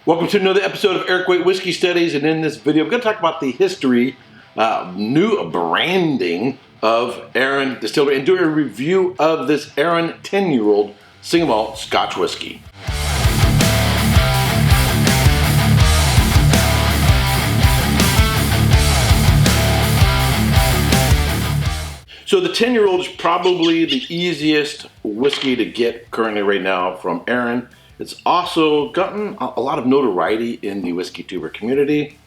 Welcome to another episode of Erik Whiskey Studies, and in this video I'm going to talk about the history, new branding of Arran Distillery and do a review of this Arran 10-year-old single malt Scotch whiskey. So the 10-year-old is probably the easiest whiskey to get currently right now from Arran. It's also gotten a lot of notoriety in the whiskey tuber community.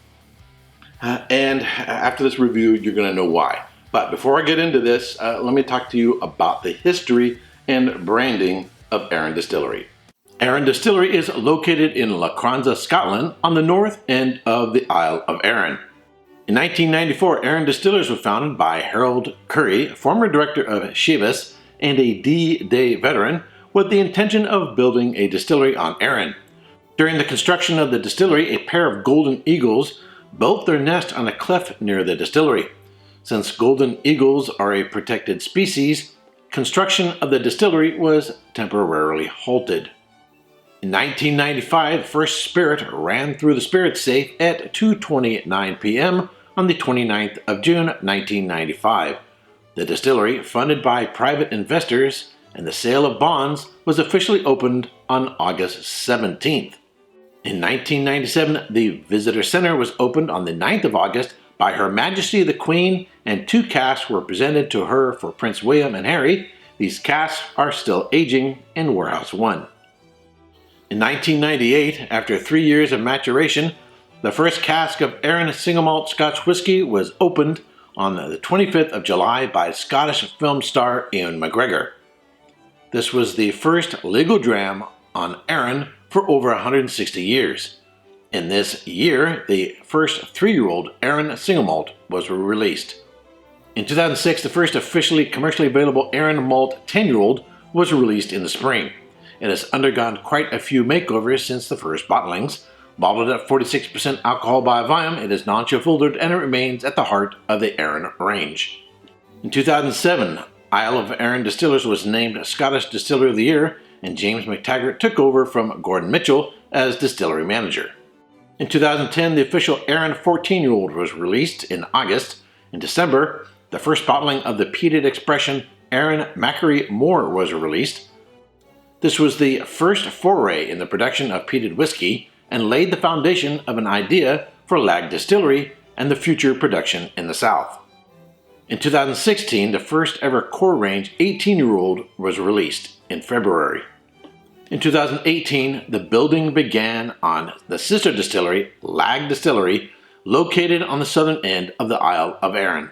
And after this review, you're going to know why. But before I get into this, let me talk to you about the history and branding of Arran Distillery. Arran Distillery is located in Lacranza, Scotland, on the north end of the Isle of Arran. In 1994, Arran Distillers was founded by Harold Curry, former director of Chivas and a D-Day veteran, with the intention of building a distillery on Arran. During the construction of the distillery, a pair of golden eagles built their nest on a cliff near the distillery. Since golden eagles are a protected species, construction of the distillery was temporarily halted. In 1995, the first spirit ran through the spirit safe at 2:29 p.m. on the 29th of June 1995. The distillery, funded by private investors, and the sale of bonds was officially opened on August 17th. In 1997, the Visitor Center was opened on the 9th of August by Her Majesty the Queen, and 2 casks were presented to her for Prince William and Harry. These casks are still aging in Warehouse 1. In 1998, after 3 years of maturation, the first cask of Arran single malt Scotch whisky was opened on the 25th of July by Scottish film star Ewan McGregor. This was the first legal dram on Arran for over 160 years. In this year, the first 3-year-old Arran single malt was released. In 2006, the first officially commercially available Arran malt 10-year-old was released in the spring. It has undergone quite a few makeovers since the first bottlings. Bottled at 46% alcohol by volume, it is non-chill filtered and it remains at the heart of the Arran range. In 2007, Isle of Arran Distillers was named Scottish Distiller of the Year, and James McTaggart took over from Gordon Mitchell as distillery manager. In 2010, the official Arran 14-year-old was released in August. In December, the first bottling of the peated expression Arran Macquarie More was released. This was the first foray in the production of peated whiskey and laid the foundation of an idea for lag distillery and the future production in the South. In 2016, the first ever core range 18-year-old was released in February. In 2018, the building began on the sister distillery, Lag Distillery, located on the southern end of the Isle of Arran.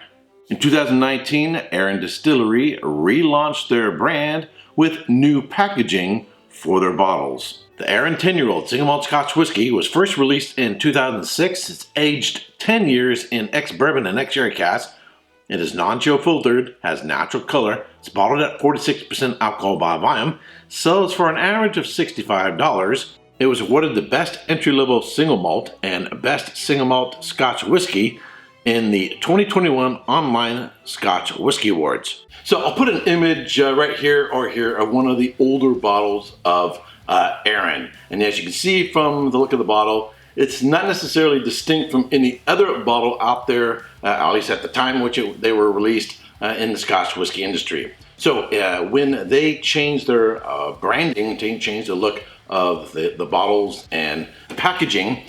In 2019, Arran Distillery relaunched their brand with new packaging for their bottles. The Arran 10-year-old single malt Scotch whisky was first released in 2006. It's aged 10 years in ex-bourbon and ex-sherry casks. It is non-chill filtered, has natural color, it's bottled at 46% alcohol by volume, sells for an average of $65. It was awarded the best entry-level single malt and best single malt Scotch whisky in the 2021 Online Scotch Whisky Awards. So I'll put an image right here or here of one of the older bottles of Arran. And as you can see from the look of the bottle, it's not necessarily distinct from any other bottle out there, at least at the time in which they were released in the Scotch whisky industry. So when they changed their branding, changed the look of the bottles and the packaging,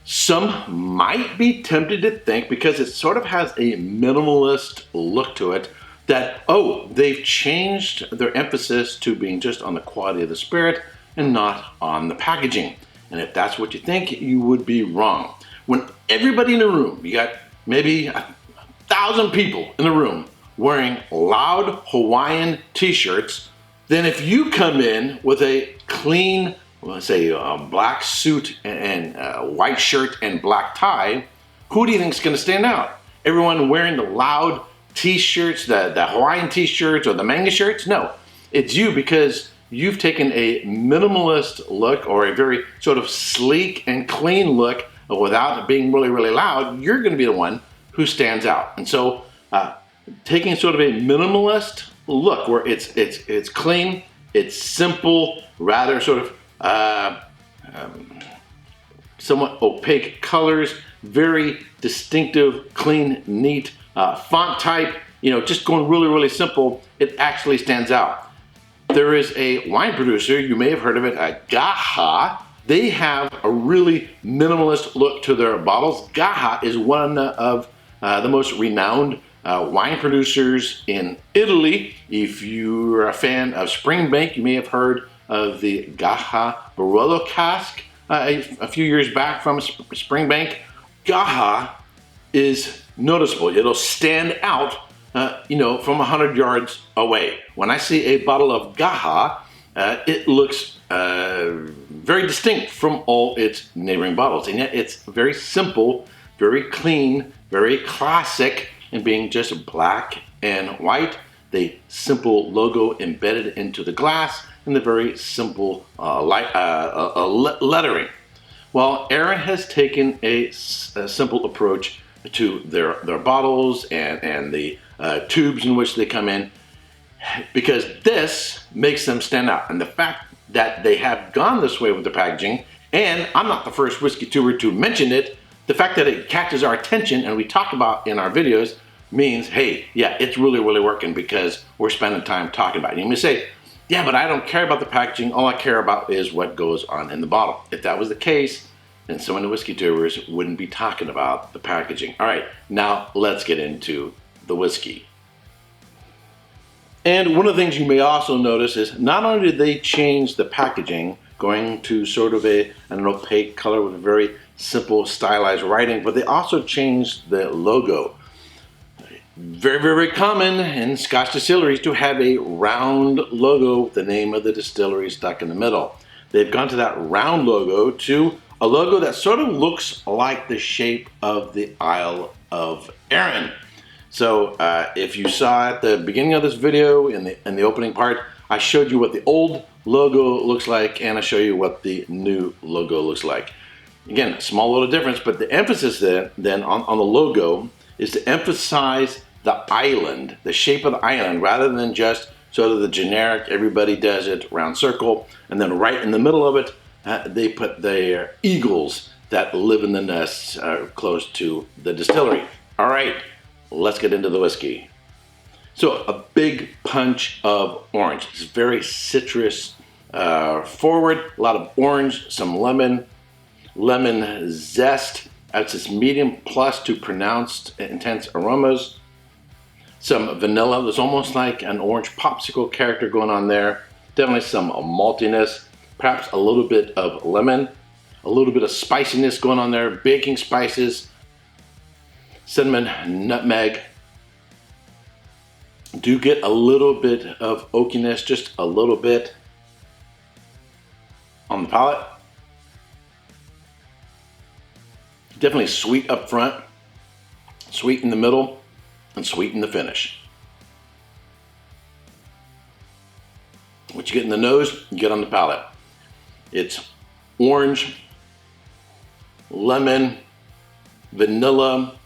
some might be tempted to think, because it sort of has a minimalist look to it, that, oh, they've changed their emphasis to being just on the quality of the spirit and not on the packaging. And if that's what you think, you would be wrong. When everybody in the room, you got maybe 1,000 people in the room wearing loud Hawaiian t-shirts, then if you come in with a clean, let's say black suit and white shirt and black tie, who do you think is going to stand out? Everyone wearing the loud t-shirts, the Hawaiian t-shirts or the manga shirts? No, it's you, because you've taken a minimalist look, or a very sort of sleek and clean look without being really, really loud. You're going to be the one who stands out. And so taking sort of a minimalist look where it's clean, it's simple, rather sort of somewhat opaque colors, very distinctive, clean, neat font type. Just going really, really simple, it actually stands out. There is a wine producer, you may have heard of it, Gaha. They have a really minimalist look to their bottles. Gaha is one of the most renowned wine producers in Italy. If you're a fan of Springbank, you may have heard of the Gaha Barolo cask a few years back from Springbank. Gaha is noticeable. It'll stand out, from 100 yards away. When I see a bottle of Gaha, it looks very distinct from all its neighboring bottles, and yet it's very simple, very clean, very classic, and being just black and white. The simple logo embedded into the glass, and the very simple lettering. Well, Arran has taken a simple approach to their bottles and the tubes in which they come in, because this makes them stand out. And the fact that they have gone this way with the packaging, and I'm not the first whiskey tuber to mention it, the fact that it catches our attention and we talk about in our videos means, hey, yeah, it's really, really working because we're spending time talking about it. You may say, yeah, but I don't care about the packaging. All I care about is what goes on in the bottle. If that was the case, then so many whiskey tubers wouldn't be talking about the packaging. All right, now let's get into the whiskey. And one of the things you may also notice is not only did they change the packaging, going to sort of an opaque color with a very simple stylized writing, but they also changed the logo. Very, very common in Scotch distilleries to have a round logo with the name of the distillery stuck in the middle. They've gone to that round logo to a logo that sort of looks like the shape of the Isle of Arran. So if you saw at the beginning of this video, in the opening part, I showed you what the old logo looks like, and I show you what the new logo looks like. Again, small little difference, but the emphasis then on the logo is to emphasize the island, the shape of the island, rather than just sort of the generic, everybody does it, round circle, and then right in the middle of it, they put their eagles that live in the nests close to the distillery. All right, let's get into the whiskey. So a big punch of orange. It's very citrus forward, a lot of orange, some lemon zest. That's its medium plus to pronounced intense aromas. Some vanilla. There's almost like an orange popsicle character going on there. Definitely some maltiness. Perhaps a little bit of lemon. A little bit of spiciness going on there. Baking spices. Cinnamon, nutmeg. Do get a little bit of oakiness, just a little bit on the palate. Definitely sweet up front, sweet in the middle, and sweet in the finish. What you get in the nose, you get on the palate. It's orange, lemon, vanilla,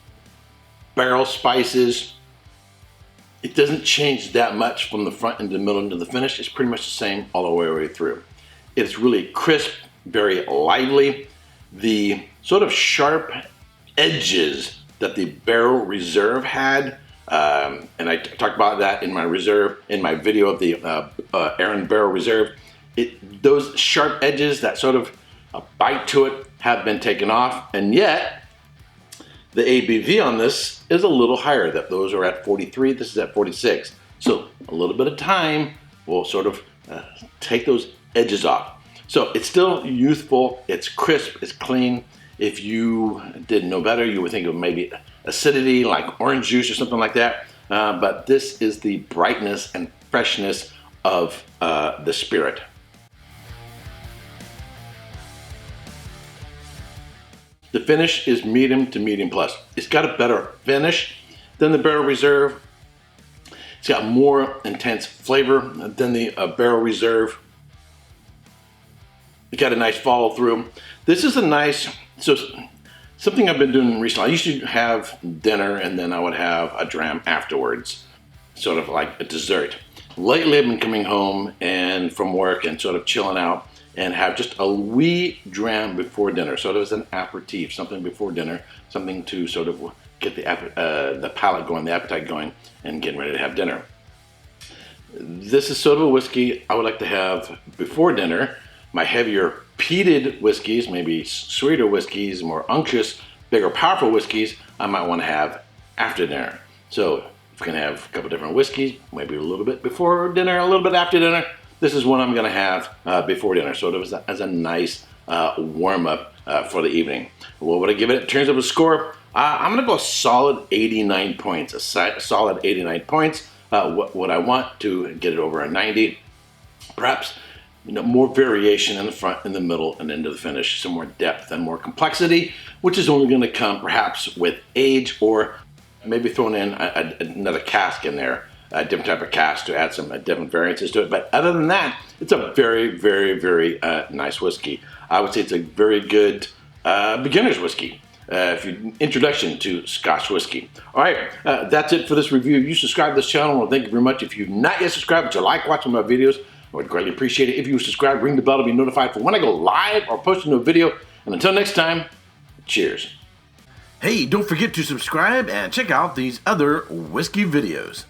barrel spices. It doesn't change that much from the front into the middle into the finish. It's pretty much the same all the way through. It's really crisp, very lively. The sort of sharp edges that the Barrel Reserve had, and I talked about that in my video of the Arran Barrel Reserve. Those sharp edges, that sort of bite to it, have been taken off, and yet the ABV on this is a little higher. Those are at 43, this is at 46. So a little bit of time will sort of take those edges off. So it's still youthful, it's crisp, it's clean. If you didn't know better, you would think of maybe acidity like orange juice or something like that. But this is the brightness and freshness of the spirit. The finish is medium to medium plus. It's got a better finish than the Barrel Reserve. It's got more intense flavor than the Barrel Reserve. It got a nice follow through. This is a nice, so something I've been doing recently. I used to have dinner and then I would have a dram afterwards, sort of like a dessert. Lately I've been coming home and from work and sort of chilling out, and have just a wee dram before dinner, sort of as an aperitif, something before dinner, something to sort of get the palate going, the appetite going, and getting ready to have dinner. This is sort of a whiskey I would like to have before dinner. My heavier peated whiskeys, maybe sweeter whiskeys, more unctuous, bigger, powerful whiskeys, I might want to have after dinner. So if we can have a couple different whiskeys, maybe a little bit before dinner, a little bit after dinner, this is what I'm going to have before dinner, sort of as a nice warm-up for the evening. What would I give it in terms of a score? I'm going to go a solid 89 points, a solid 89 points. What I want to get it over a 90, perhaps more variation in the front, in the middle, and into the finish, some more depth and more complexity, which is only going to come perhaps with age, or maybe throwing in another cask in there, a different type of cask to add some different variances to it. But other than that, it's a very, very, very nice whiskey. I would say it's a very good beginner's whiskey. If you introduction to Scotch whiskey. All right, that's it for this review. If you subscribe to this channel, well, thank you very much. If you've not yet subscribed, but you like watching my videos, I would greatly appreciate it. If you subscribe, ring the bell to be notified for when I go live or post a new video. And until next time, cheers. Hey, don't forget to subscribe and check out these other whiskey videos.